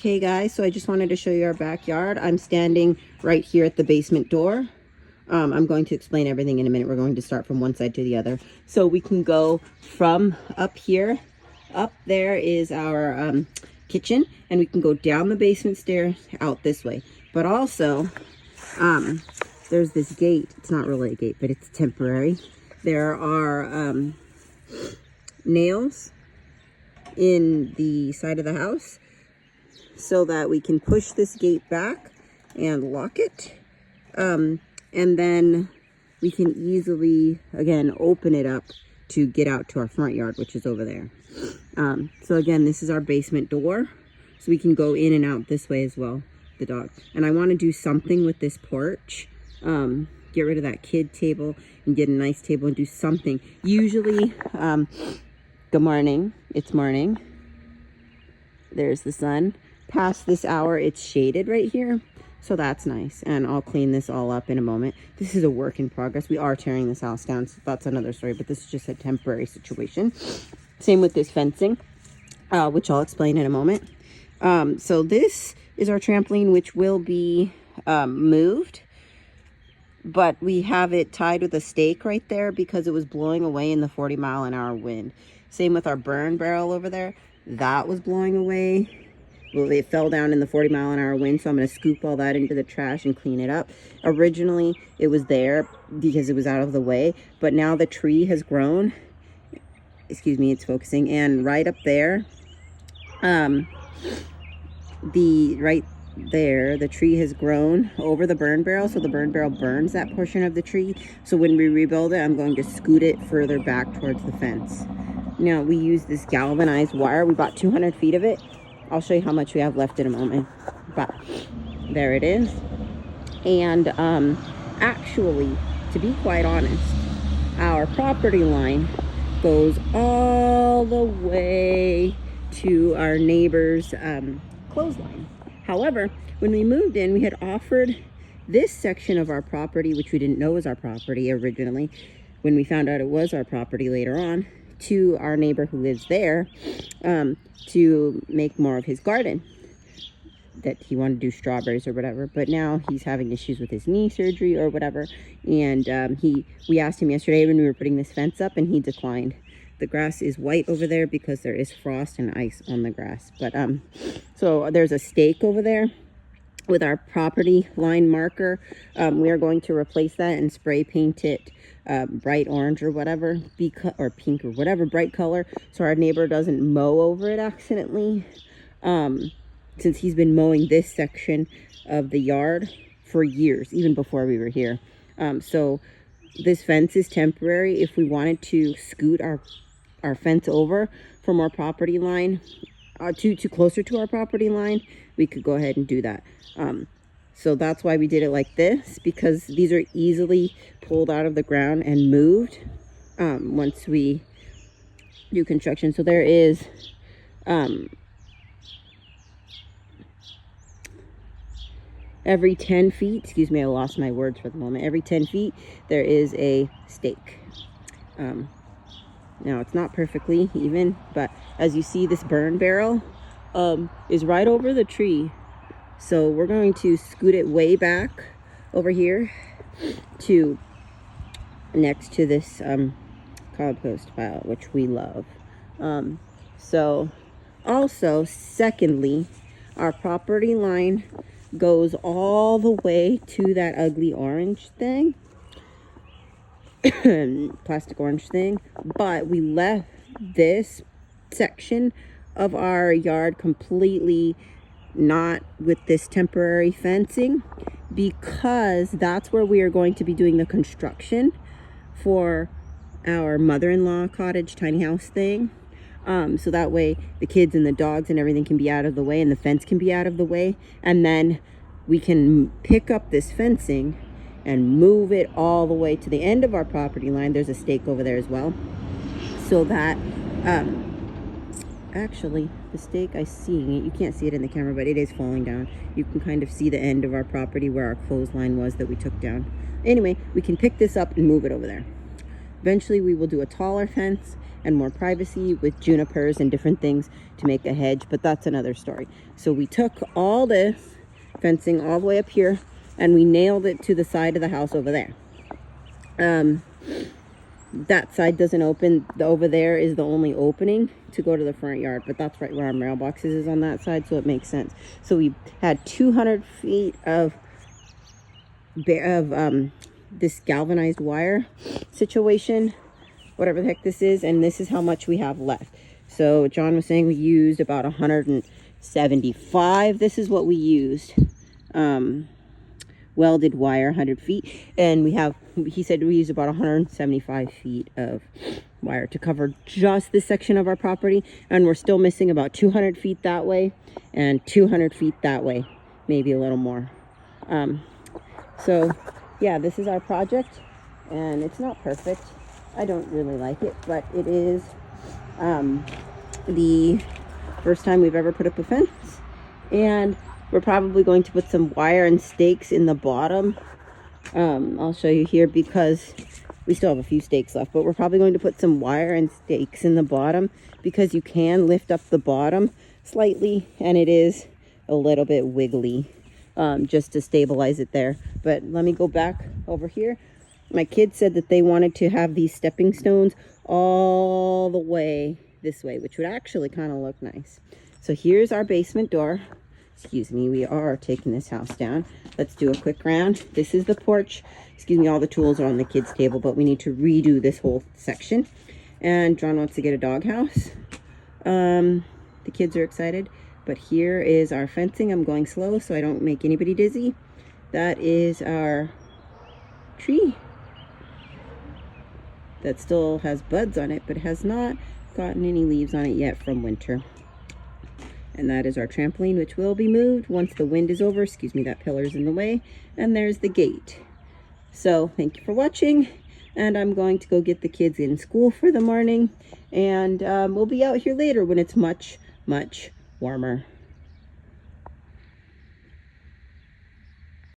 Okay guys, so I just wanted to show you our backyard. I'm standing right here at the basement door. I'm going to explain everything in a minute. We're going to start from one side to the other. So we can go from up here. Up there is our kitchen, and we can go down the basement stairs out this way. But also, there's this gate. It's not really a gate, but it's temporary. There are nails in the side of the house so that we can push this gate back and lock it. And then we can easily, again, open it up to get out to our front yard, which is over there. So again, this is our basement door. So we can go in and out this way as well, the dog. And I want to do something with this porch. Get rid of that kid table and get a nice table and do something. Usually, good morning. It's morning. There's the sun. Past this hour, it's shaded right here. So that's nice. And I'll clean this all up in a moment. This is a work in progress. We are tearing this house down. So that's another story. But this is just a temporary situation. Same with this fencing, which I'll explain in a moment. So this is our trampoline, which will be moved. But we have it tied with a stake right there because it was blowing away in the 40-mile-an-hour wind. Same with our burn barrel over there. That was blowing away. Well, it fell down in the 40-mile-an-hour wind, so I'm going to scoop all that into the trash and clean it up. Originally, it was there because it was out of the way, but now the tree has grown. Excuse me, it's focusing. And right up there, the tree has grown over the burn barrel, so the burn barrel burns that portion of the tree. So when we rebuild it, I'm going to scoot it further back towards the fence. Now, we use this galvanized wire. We bought 200 feet of it. I'll show you how much we have left in a moment. But there it is. And actually, to be quite honest, our property line goes all the way to our neighbor's clothesline. However, when we moved in, we had offered this section of our property, which we didn't know was our property originally, when we found out it was our property later on, to our neighbor who lives there, to make more of his garden. That he wanted to do strawberries or whatever, but now he's having issues with his knee surgery or whatever. And we asked him yesterday when we were putting this fence up, and he declined. The grass is white over there because there is frost and ice on the grass. But so there's a stake over there with our property line marker. We are going to replace that and spray paint it bright orange or whatever, or pink or whatever bright color, so our neighbor doesn't mow over it accidentally. Since he's been mowing this section of the yard for years, even before we were here. So this fence is temporary. If we wanted to scoot our fence over from our property line to closer to our property line, we could go ahead and do that. So that's why we did it like this, because these are easily pulled out of the ground and moved once we do construction. So there is every 10 feet, excuse me, I lost my words for the moment. Every 10 feet, there is a stake. Now, it's not perfectly even, but as you see, this burn barrel is right over the tree. So we're going to scoot it way back over here to next to this compost pile, which we love. So also, secondly, our property line goes all the way to that ugly orange thing, plastic orange thing, but we left this section of our yard completely not with this temporary fencing, because that's where we are going to be doing the construction for our mother-in-law cottage tiny house thing. So that way the kids and the dogs and everything can be out of the way, and the fence can be out of the way, and then we can pick up this fencing and move it all the way to the end of our property line. There's a stake over there as well, so that actually the stake, I see it, you can't see it in the camera, but it is falling down. You can kind of see the end of our property where our clothesline was that we took down. Anyway, we can pick this up and move it over there. Eventually we will do a taller fence, and more privacy with junipers and different things to make a hedge, but that's another story. So we took all this fencing all the way up here and we nailed it to the side of the house over there. That side doesn't open. Over there is the only opening to go to the front yard, but that's right where our mailboxes is on that side, so it makes sense. So we had 200 feet of this galvanized wire situation, whatever the heck this is, and this is how much we have left. So John was saying we used about 175. This is what we used. Welded wire, 100 feet, and he said we use about 175 feet of wire to cover just this section of our property, and we're still missing about 200 feet that way and 200 feet that way, maybe a little more. So yeah, this is our project, and it's not perfect. I don't really like it, but it is the first time we've ever put up a fence, and we're probably going to put some wire and stakes in the bottom. I'll show you here because we still have a few stakes left, but we're probably going to put some wire and stakes in the bottom because you can lift up the bottom slightly and it is a little bit wiggly, just to stabilize it there. But let me go back over here. My kids said that they wanted to have these stepping stones all the way this way, which would actually kind of look nice. So here's our basement door. Excuse me, we are taking this house down. Let's do a quick round. This is the porch. Excuse me, all the tools are on the kids' table, but we need to redo this whole section. And John wants to get a doghouse. The kids are excited, but here is our fencing. I'm going slow so I don't make anybody dizzy. That is our tree that still has buds on it, but has not gotten any leaves on it yet from winter. And that is our trampoline, which will be moved once the wind is over. Excuse me, that pillar's in the way. And there's the gate. So thank you for watching. And I'm going to go get the kids in school for the morning. And we'll be out here later when it's much, much warmer.